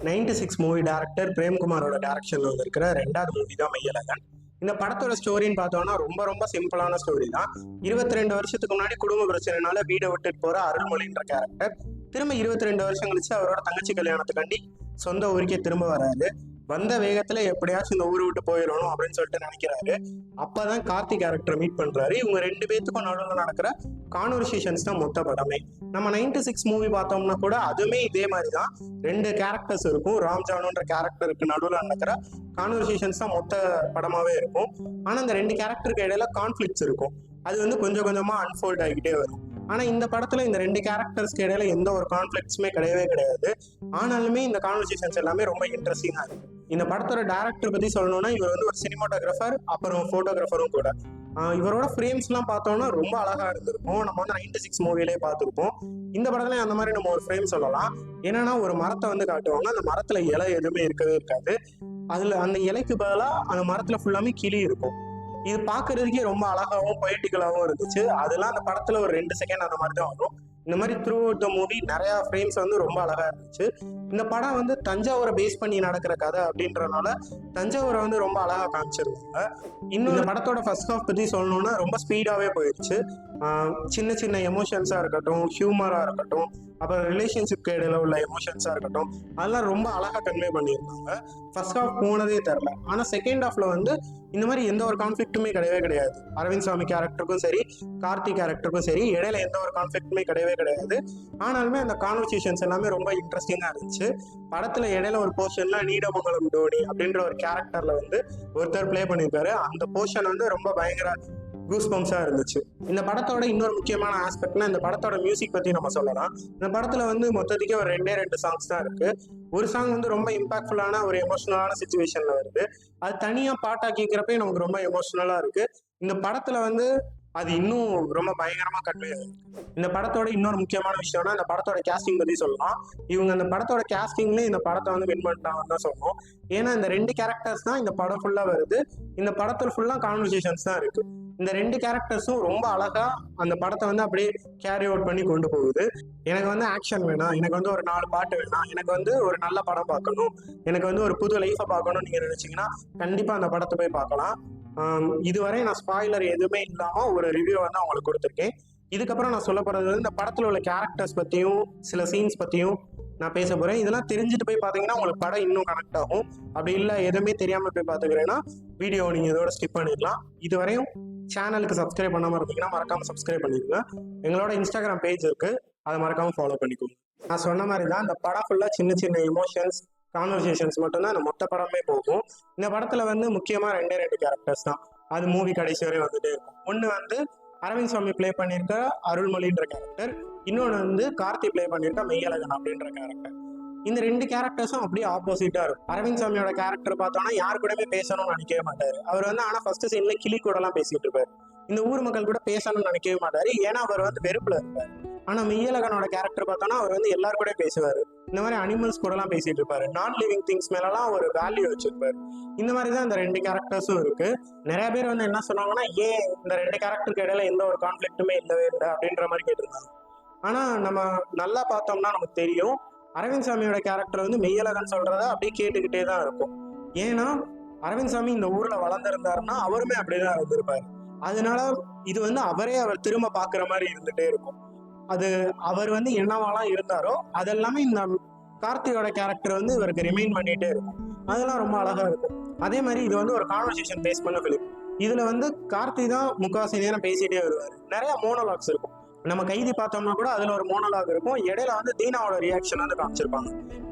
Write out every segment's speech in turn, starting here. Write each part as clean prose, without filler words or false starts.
96 movie director பிரேம்குமாரோட டைரக்ஷன்ல வந்திருக்கிற ரெண்டாவது மூவி தான் மெய்யழகன். இந்த படத்தோட ஸ்டோரின்னு பார்த்தோம்னா ரொம்ப ரொம்ப சிம்பிளான ஸ்டோரி தான். 22 வருஷத்துக்கு முன்னாடி குடும்ப பிரச்சனைனால வீடை விட்டுட்டு போற அருள்மொழின்ற கேரக்டர் திரும்ப 22 வருஷம் கழிச்சு அவரோட தங்கச்சி கல்யாணத்துக்காண்டி சொந்த ஊருக்கே திரும்ப வராரு. வந்த வேகத்துல எப்படியாச்சும் இந்த ஊரை விட்டு போயிடணும் அப்படின்னு சொல்லிட்டு நினைக்கிறாரு. அப்பதான் கார்த்திக் கேரக்டர் மீட் பண்றாரு. இவங்க ரெண்டு பேத்துக்கும் நடுவில் நடக்கிற கான்வர்சேஷன்ஸ் தான் மொத்த படமே. நம்ம 96 மூவி பார்த்தோம்னா கூட அதுவுமே இதே மாதிரிதான். ரெண்டு கேரக்டர்ஸ் இருக்கும். ராம்ஜானுன்ற கேரக்டருக்கு நடுவில் நடக்கிற கான்வர்சேஷன்ஸ் தான் மொத்த படமாவே இருக்கும். ஆனா இந்த ரெண்டு கேரக்டருக்கு இடையில கான்ஃபிளிக்ஸ் இருக்கும். அது வந்து கொஞ்சம் கொஞ்சமா அன்ஃபோல்ட் ஆகிக்கிட்டே வரும். ஆனா இந்த படத்துல இந்த ரெண்டு கேரக்டர்ஸ்க்கு இடையில எந்த ஒரு கான்ஃபிளிக்ஸுமே கிடையவே கிடையாது. ஆனாலுமே இந்த கான்வர்சேஷன்ஸ் எல்லாமே ரொம்ப இன்ட்ரெஸ்டிங்கா இருக்கு. இந்த படத்தோட டைரக்டர் பத்தி சொல்லணும்னா இவர் வந்து ஒரு சினிமாட்டோகிராஃபர் அப்புறம் போட்டோகிராஃபரும் கூட. இவரோட ஃப்ரேம்ஸ் எல்லாம் பார்த்தோம்னா ரொம்ப அழகா இருந்திருக்கும். நம்ம வந்து 96 மூவிலே பார்த்துருப்போம். இந்த படத்துல அந்த மாதிரி நம்ம ஒரு ஃப்ரேம் சொல்லலாம். என்னன்னா ஒரு மரத்தை வந்து காட்டுவாங்க. அந்த மரத்துல இலை எதுவுமே இருக்கவே இருக்காது. அதுல அந்த இலைக்கு பதிலா அந்த மரத்துல ஃபுல்லாமே கிளி இருக்கும். இது பாக்குறதுக்கே ரொம்ப அழகாவும் பொயட்டிக்கலாவும் இருந்துச்சு. அதெல்லாம் அந்த படத்துல ஒரு 2 செகண்ட் அந்த மாதிரி தான் வரும். இந்த மாதிரி த்ரூ அவுட் த மூவி நிறைய ஃப்ரேம்ஸ் வந்து ரொம்ப அழகா இருந்துச்சு. இந்த படம் வந்து தஞ்சாவூரை பேஸ் பண்ணி நடக்கிற கதை அப்படின்றனால தஞ்சாவூரை வந்து ரொம்ப அழகா காமிச்சிருந்தாங்க. இன்னும் இந்த படத்தோட ஃபர்ஸ்ட் ஹாஃப் பத்தி சொல்லணும்னா ரொம்ப ஸ்பீடாவே போயிடுச்சு. சின்ன சின்ன எமோஷன்ஸா இருக்கட்டும், ஹியூமரா இருக்கட்டும், அப்புறம் ரிலேஷன்ஷிப்க்கு இடையில உள்ள எமோஷன்ஸா இருக்கட்டும், அதெல்லாம் ரொம்ப அழகா கன்வே பண்ணியிருந்தாங்க. ஃபர்ஸ்ட் ஹாஃப் போனதே தெரில. ஆனா செகண்ட் ஹாஃப்ல வந்து இந்த மாதிரி எந்த ஒரு கான்ஃபிளிக்ட்டுமே கிடையவே கிடையாது. அரவிந்த் சாமி கேரக்டருக்கும் சரி, கார்த்திக் கேரக்டருக்கும் சரி, இடையில எந்த ஒரு கான்ஃபிளிக்ட்டுமே கிடையவே கிடையாது. ஆனாலுமே அந்த கான்வர்சேஷன்ஸ் எல்லாமே ரொம்ப இன்ட்ரெஸ்டிங்கா இருந்துச்சு. படத்துல இடையில ஒரு போர்ஷன்ல நீடமங்கலம் டோனி அப்படின்ற ஒரு கேரக்டர்ல வந்து ஒருத்தர் பிளே பண்ணியிருக்காரு. அந்த போர்ஷன் வந்து ரொம்ப பயங்கர கூஸ்பம்ஸா இருந்துச்சு. இந்த படத்தோட இன்னொரு முக்கியமான ஆஸ்பெக்ட்னா இந்த படத்தோட மியூசிக் பத்தி நம்ம சொல்லலாம். இந்த படத்துல வந்து மொத்தத்துக்கே ஒரு 2 சாங்ஸ் தான் இருக்கு. ஒரு சாங் வந்து ரொம்ப இம்பாக்ட்ஃபுல்லான ஒரு எமோஷனலான சுச்சுவேஷன்ல வருது. அது தனியா பாட்டா கேட்கிறப்ப நமக்கு ரொம்ப எமோஷனலா இருக்கு. இந்த படத்துல வந்து அது இன்னும் ரொம்ப பயங்கரமா கன்வே ஆகுது. இந்த படத்தோட இன்னொரு முக்கியமான விஷயம்னா இந்த படத்தோட கேஸ்டிங் பத்தி சொல்லலாம். இவங்க இந்த படத்தோட கேஸ்டிங்ல இந்த படத்தை வந்து வின் பண்ணிட்டாங்கன்னு தான் சொல்லணும். ஏன்னா இந்த 2 கேரக்டர்ஸ் தான் இந்த படம் ஃபுல்லா வருது. இந்த படத்துல ஃபுல்லா கான்வர்சேஷன்ஸ் தான் இருக்கு. இந்த 2 கேரக்டர்ஸும் ரொம்ப அழகா அந்த படத்தை வந்து அப்படியே கேரி அவுட் பண்ணி கொண்டு போகுது. எனக்கு வந்து ஆக்ஷன் வேணாம், எனக்கு வந்து ஒரு 4 பாட்டு வேணாம், எனக்கு வந்து ஒரு நல்ல படம் பார்க்கணும், எனக்கு வந்து ஒரு புது லைஃபை பார்க்கணும்னு நீங்க நினைச்சீங்கன்னா கண்டிப்பா அந்த படத்தை போய் பார்க்கலாம். இதுவரை நான் ஸ்பாய்லர் எதுவுமே இல்லாம ஒரு ரிவ்யூ வந்து அவங்களுக்கு கொடுத்துருக்கேன். இதுக்கப்புறம் நான் சொல்ல போறது வந்து இந்த படத்துல உள்ள கேரக்டர்ஸ் பத்தியும் சில சீன்ஸ் பத்தியும் நான் பேச போறேன். இதெல்லாம் தெரிஞ்சுட்டு போய் பாத்தீங்கன்னா உங்களுக்கு படம் இன்னும் கனெக்ட் ஆகும். அப்படி இல்லை எதுவுமே தெரியாம போய் பாத்துக்கிறேன்னா வீடியோ நீங்க இதோட ஸ்கிப் பண்ணிடலாம். இதுவரையும் சேனலுக்கு சப்ஸ்கிரைப் பண்ணாம இருந்தீங்கன்னா மறக்காம சப்ஸ்கிரைப் பண்ணிக்கோங்க. எங்களோட இன்ஸ்டாகிராம் பேஜ் இருக்கு, அதை மறக்காம ஃபாலோ பண்ணிக்கோங்க. நான் சொன்ன மாதிரி தான் இந்த படம் ஃபுல்லா சின்ன சின்ன எமோஷன்ஸ் கான்வர்சேஷன்ஸ் மட்டும்தான் இந்த மொத்த படமே போகும். இந்த படத்துல வந்து முக்கியமா 2 கேரக்டர்ஸ் தான் அது மூவி கடைசி வரை வந்துட்டே இருக்கும். ஒண்ணு வந்து அரவிந்த் சாமி பிளே பண்ணியிருக்க அருள்மொழின்ற கேரக்டர், இன்னொன்று வந்து கார்த்தி பிளே பண்ணியிருக்க மெய்யழகன் அப்படின்ற கேரக்டர். இந்த 2 கேரக்டர்ஸும் அப்படியே ஆப்போசிட்டா இருக்கும். அரவிந்த் சாமியோட கேரக்டர் பார்த்தோம்னா யாரு கூடவே பேசணும்னு நினைக்கவே மாட்டாரு. அவர் வந்து ஆனா ஃபர்ஸ்ட் சீன்ல கிளி கூட எல்லாம் பேசிட்டு இருப்பாரு. இந்த ஊர் மக்கள் கூட பேசணும்னு நினைக்கவே மாட்டாரு. ஏன்னா அவர் வந்து வெறுப்புல இருப்பாரு. ஆனா மெய்யழகனோட கேரக்டர் பார்த்தோம்னா அவர் வந்து எல்லாரு கூட பேசுவாரு. இந்த மாதிரி அனிமல்ஸ் கூட எல்லாம் பேசிட்டு இருப்பாரு. நான் லிவிங் திங்ஸ் மேலாம் ஒரு வேல்யூ வச்சிருப்பாரு. இந்த மாதிரிதான் இந்த 2 கேரக்டர்ஸும் இருக்கு. நிறைய பேர் வந்து என்ன சொன்னாங்கன்னா ஏன் இந்த 2 கேரக்டருக்கு இடையில எந்த ஒரு கான்ஃபிளிக்ட்டுமே இல்லவே இல்லை அப்படின்ற மாதிரி கேட்டிருந்தாங்க. ஆனா நம்ம நல்லா பார்த்தோம்னா நமக்கு தெரியும் அரவிந்த் சாமியோட கேரக்டர் வந்து மெய்யழகன் சொல்றத அப்படியே கேட்டுக்கிட்டே தான் இருக்கும். ஏன்னா அரவிந்த் சாமி இந்த ஊர்ல வளர்ந்துருந்தாருன்னா அவருமே அப்படிதான் இருந்திருப்பாரு. அதனால இது வந்து அவர் திரும்ப பாக்குற மாதிரி இருந்துட்டே இருக்கும். அது அவர் வந்து என்னவாலாம் இருந்தாரோ அதெல்லாமே இந்த கார்த்தியோட கேரக்டர் வந்து இவருக்கு ரிமைண்ட் பண்ணிட்டே இருக்கும். அதெல்லாம் ரொம்ப அழகா இருக்கும். அதே மாதிரி இது வந்து ஒரு கான்வர்சேஷன் பேஸ் பண்ண பிலிம். இதுல வந்து கார்த்தி தான் முக்காவாசி நேரம் பேசிட்டே வருவாரு. நிறைய மோனோலாக்ஸ் இருக்கும். நம்ம கைதி பார்த்தோம்னா கூட அதுல ஒரு மோனோலாக் இருக்கும். இடையில வந்து தீனாவோட ரியாக்ஷன் வந்து காமிச்சிருப்பாங்க.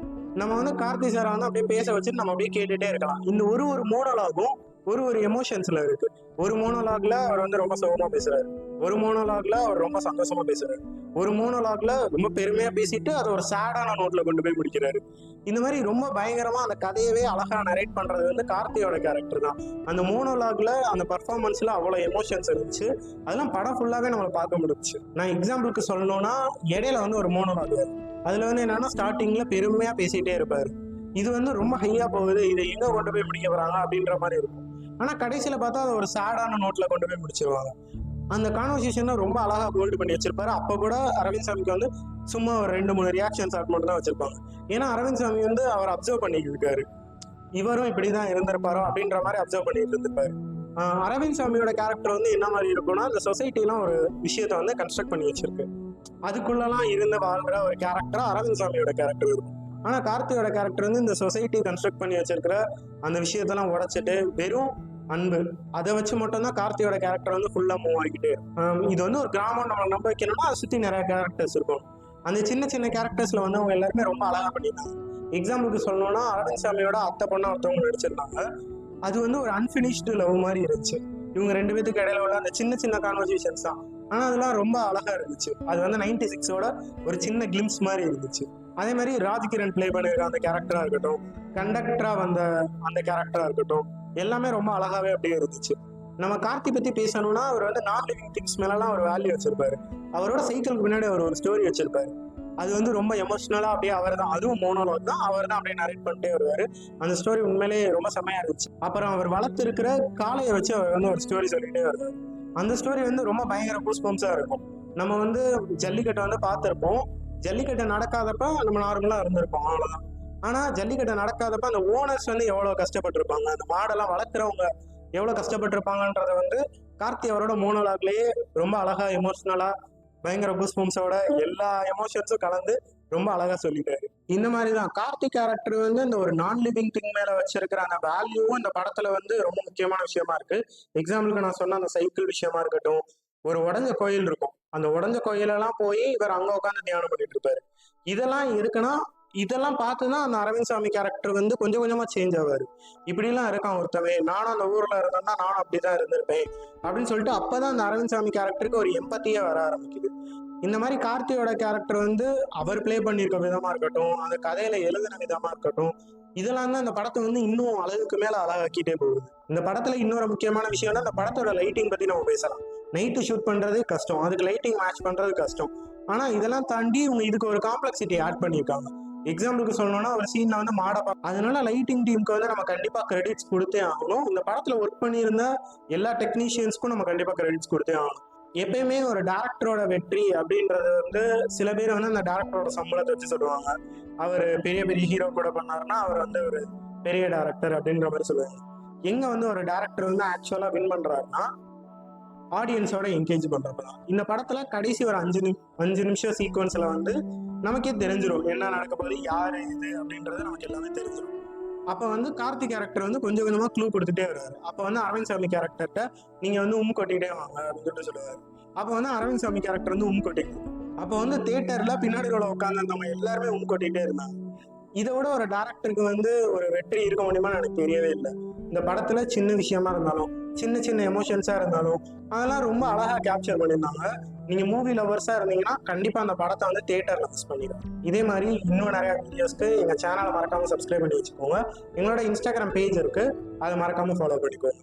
நம்ம வந்து கார்த்தி சாரை வந்து அப்படியே பேச வச்சுட்டு நம்ம அப்படியே கேட்டுட்டே இருக்கலாம். இந்த ஒரு மோனோலாகும் ஒரு எமோஷன்ஸ்ல இருக்கு. ஒரு மோனோலாக்ல அவர் வந்து ரொம்ப சோகமா பேசுறாரு, ஒரு மோனோலாக்ல அவர் ரொம்ப சந்தோஷமா பேசுறாரு, ஒரு மோனோலாக்ல ரொம்ப பெருமையா பேசிட்டு அதை ஒரு சேடான நோட்ல கொண்டு போய் முடிக்கிறாரு. இந்த மாதிரி ரொம்ப பயங்கரமா அந்த கதையவே அழகா நரேட் பண்றது வந்து கார்த்தியோட கேரக்டர் தான். அந்த மோனோலாக்ல அந்த பர்ஃபார்மன்ஸ்ல அவ்வளவு எமோஷன்ஸ் இருந்துச்சு. அதெல்லாம் படம் ஃபுல்லாவே நம்மளை பார்க்க முடிச்சு. நான் எக்ஸாம்பிளுக்கு சொல்லணும்னா இடையில வந்து ஒரு மோனோலாக் அதுல வந்து என்னன்னா ஸ்டார்டிங்ல பெருமையா பேசிட்டே இருப்பாரு. இது வந்து ரொம்ப ஹையா போகுது, இதை எங்க கொண்டு போய் முடிக்க போறாங்க அப்படின்ற மாதிரி இருக்கும். ஆனா கடைசியில பார்த்தா அது ஒரு சேடான நோட்ல கொண்டு போய் முடிச்சிருவாங்க. அந்த கான்வர்சேஷனை ரொம்ப அழகா ஹோல்டு பண்ணி வச்சிருப்பாரு. அப்போ கூட அரவிந்த் சாமிக்கு வந்து சும்மா ஒரு 2-3 ரியாக்ஷன் ஷாட் மட்டும் தான் வச்சிருப்பாங்க. ஏன்னா அரவிந்த் சாமி வந்து அவர் அப்சர்வ் பண்ணிட்டு இருக்காரு, இவரும் இப்படிதான் இருந்திருப்பாரோ அப்படின்ற மாதிரி அப்சர்வ் பண்ணிட்டு இருந்திருப்பாரு. அரவிந்த் சாமியோட கேரக்டர் வந்து என்ன மாதிரி இருக்கும்னா, அந்த சொசைட்டிலாம் ஒரு விஷயத்த வந்து கன்ஸ்ட்ரக்ட் பண்ணி வச்சிருக்கு, அதுக்குள்ளலாம் இருந்து வாழ்ற ஒரு கேரக்டரா அரவிந்த் சாமியோட கேரக்டர் இருக்கும். ஆனா கார்த்தியோட கேரக்டர் வந்து இந்த சொசைட்டி கன்ஸ்ட்ரக்ட் பண்ணி வச்சிருக்கிற அந்த விஷயத்தெல்லாம் உடைச்சிட்டு வெறும் அன்பு அதை வச்சு மட்டும்தான் கார்த்தியோட கேரக்டர் வந்து ஃபுல்லா மூவ் ஆகிக்கிட்டே இருக்கும். இது வந்து ஒரு கிராமம் நம்ம நம்ப வைக்கணும்னா அதை சுத்தி நிறைய கேரக்டர்ஸ் இருக்கும். அந்த சின்ன சின்ன கேரக்டர்ஸ்ல வந்து அவங்க எல்லாருமே ரொம்ப அழகா பண்ணியிருந்தாங்க. எக்ஸாம்பிளுக்கு சொல்லணும்னா அரவிந்த் சாமியோட அத்தை பொண்ணா ஒருத்தவங்க நடிச்சிருந்தாங்க. அது வந்து ஒரு அன்பினிஷ்டு லவ் மாதிரி இருந்துச்சு. இவங்க 2 பேத்துக்கு இடையில உள்ள அந்த சின்ன சின்ன கான்வர்சேஷன்ஸ் தான், ஆனா அதெல்லாம் ரொம்ப அழகா இருந்துச்சு. அது வந்து 96ஓட ஒரு சின்ன கிளிம்ஸ் மாதிரி இருந்துச்சு. அதே மாதிரி ராஜ்கிரண் பிளே பண்ணிருக்க அந்த கேரக்டரா இருக்கட்டும், கண்டக்டரா வந்த அந்த கேரக்டரா இருக்கட்டும், எல்லாமே ரொம்ப அழகாவே அப்படியே இருந்துச்சு. நம்ம கார்த்தி பத்தி பேசணும்னா அவர் வந்து நான் லிவிங் திங்ஸ் மேலாம் ஒரு வேல்யூ வச்சிருப்பாரு. அவரோட சைக்கிளுக்கு பின்னாடி அவர் ஒரு ஸ்டோரி வச்சிருப்பாரு. அது வந்து ரொம்ப எமோஷனலா அப்படியே அவர் தான், அதுவும் மோனோலாக் தான், அவர் தான் அப்படியே நரேட் பண்ணிட்டே வருவாரு. அந்த ஸ்டோரி உண்மையிலேயே ரொம்ப செமையா இருந்துச்சு. அப்புறம் அவர் வளர்த்து இருக்கிற காளையை வச்சு அவர் வந்து ஒரு ஸ்டோரி சொல்லிட்டே வருவார். அந்த ஸ்டோரி வந்து ரொம்ப பயங்கர கூஸ்பம்ஸா இருக்கும். நம்ம வந்து ஜல்லிக்கட்டை வந்து பார்த்திருப்போம். ஜல்லிக்கட்டை நடக்காதப்ப நம்ம நார்மலா இருந்திருப்போம், அவ்வளவுதான். ஆனா ஜல்லிக்கட்டை நடக்காதப்ப அந்த ஓனர்ஸ் வந்து எவ்வளவு கஷ்டப்பட்டிருப்பாங்க, அந்த மாடெல்லாம் வளர்க்குறவங்க எவ்வளவு கஷ்டப்பட்டிருப்பாங்கன்றத வந்து கார்த்தி அவரோட மோனோலாக்லயே ரொம்ப அழகா எமோஷனலா பயங்கர கூஸ்பம்ஸோட எல்லா எமோஷன்ஸும் கலந்து ரொம்ப அழகா சொல்லிட்டாரு. இந்த மாதிரிதான் கார்த்தி கேரக்டர் வந்து இந்த ஒரு நான் லிவிங் திங் மேல வச்சிருக்கிற அந்த வேல்யூவும் இந்த படத்துல வந்து ரொம்ப முக்கியமான விஷயமா இருக்கு. எக்ஸாம்பிளுக்கு நான் சொன்ன அந்த சைக்கிள் விஷயமா இருக்கட்டும், ஒரு உடஞ்ச கோயில் இருக்கும், அந்த உடஞ்ச கோயிலெல்லாம் போய் இவர் அங்க உட்காந்து தியானம் பண்ணிட்டு இருப்பாரு. இதெல்லாம் இருக்குன்னா இதெல்லாம் பார்த்துதான் அந்த அரவிந்த் சாமி கேரக்டர் வந்து கொஞ்சம் கொஞ்சமா சேஞ்ச் ஆவாரு. இப்படிலாம் இருக்கான் ஒருத்தவன், நானும் அந்த ஊர்ல இருந்தேன்னா நானும் அப்படிதான் இருந்திருப்பேன் அப்படின்னு சொல்லிட்டு அப்பதான் அந்த அரவிந்த் சாமி கேரக்டருக்கு ஒரு எம்பத்தியே வர ஆரம்பிக்குது. இந்த மாதிரி கார்த்தியோட கேரக்டர் வந்து அவர் பிளே பண்ணியிருக்க விதமா இருக்கட்டும், அந்த கதையில எழுதின விதமா இருக்கட்டும், இதெல்லாம் தான் இந்த படத்தை வந்து இன்னும் அழகுக்கு மேல அழகாக்கிட்டே போகுது. இந்த படத்துல இன்னொரு முக்கியமான விஷயம்னா இந்த படத்தோட லைட்டிங் பத்தி நம்ம பேசலாம். நைட்டு ஷூட் பண்றது கஷ்டம், அதுக்கு லைட்டிங் மேட்ச் பண்றது கஷ்டம். ஆனா இதெல்லாம் தாண்டி இவங்க இதுக்கு ஒரு காம்ப்ளெக்சிட்டி ஆட் பண்ணியிருக்காங்க. எக்ஸாம்பிளுக்கு சொல்லணும்னா ஒரு சீன்ல வந்து அதனால லைட்டிங் டீமுக்கு வந்து நம்ம கண்டிப்பா கிரெடிட்ஸ் கொடுத்தே ஆகணும். இந்த படத்துல ஒர்க் பண்ணியிருந்த எல்லா டெக்னீஷியன்ஸ்க்கும் நம்ம கண்டிப்பா கிரெடிட்ஸ் கொடுத்தே ஆகணும். எப்பயுமே ஒரு டேரக்டரோட வெற்றி அப்படின்றது வந்து சில பேர் வந்து அந்த டேரக்டரோட சம்பளத்தை வச்சு சொல்லுவாங்க. அவர் பெரிய பெரிய ஹீரோ கூட பண்ணாருன்னா அவர் வந்து ஒரு பெரிய டேரக்டர் அப்படின்ற மாதிரி சொல்லுவாங்க. எங்க வந்து ஒரு டேரக்டர் வந்து ஆக்சுவலா வின் பண்றாருன்னா ஆடியன்ஸோட என்கேஜ் பண்றப்பதான். இந்த படத்துல கடைசி ஒரு 5 நிமிஷம் சீக்வன்ஸ்ல வந்து நமக்கே தெரிஞ்சிடும் என்ன நடக்க போகுது, யாரு இது அப்படின்றது நமக்கு எல்லாமே தெரிஞ்சிடும். அப்ப வந்து கார்த்தி கேரக்டர் வந்து கொஞ்சம் கொஞ்சமா க்ளூ கொடுத்துட்டே வருவாரு. அப்ப வந்து அரவிந்த் சாமி கேரக்டர்கிட்ட நீங்க வந்து கொட்டிட்டே வாங்க அப்படின்னு சொல்லுவாரு. அப்ப வந்து அரவிந்த் சாமி கேரக்டர் வந்து கொட்டிட்டு, அப்ப வந்து தியேட்டர்ல பின்னாடி உள்ள உட்கார்ந்து எல்லாருமே கொட்டிட்டே இருந்தாங்க. இதை விட ஒரு டேரக்டருக்கு வந்து ஒரு வெற்றி இருக்க முடியுமா எனக்கு தெரியவே இல்லை. இந்த படத்துல சின்ன விஷயமா இருந்தாலும் சின்ன சின்ன எமோஷன்ஸா இருந்தாலும் அதெல்லாம் ரொம்ப அழகா கேப்சர் பண்ணியிருந்தாங்க. நீங்க மூவி லவர்ஸா இருந்தீங்கன்னா கண்டிப்பா அந்த படத்தை வந்து தியேட்டர்ல மிஸ் பண்ணிடுங்க. இதே மாதிரி இன்னும் நிறைய வீடியோஸ்க்கு எங்க சேனலை மறக்காம சப்ஸ்கிரைப் பண்ணி வச்சுக்கோங்க. எங்களோட இன்ஸ்டாகிராம் பேஜ் இருக்கு, அதை மறக்காம ஃபாலோ பண்ணிக்கோங்க.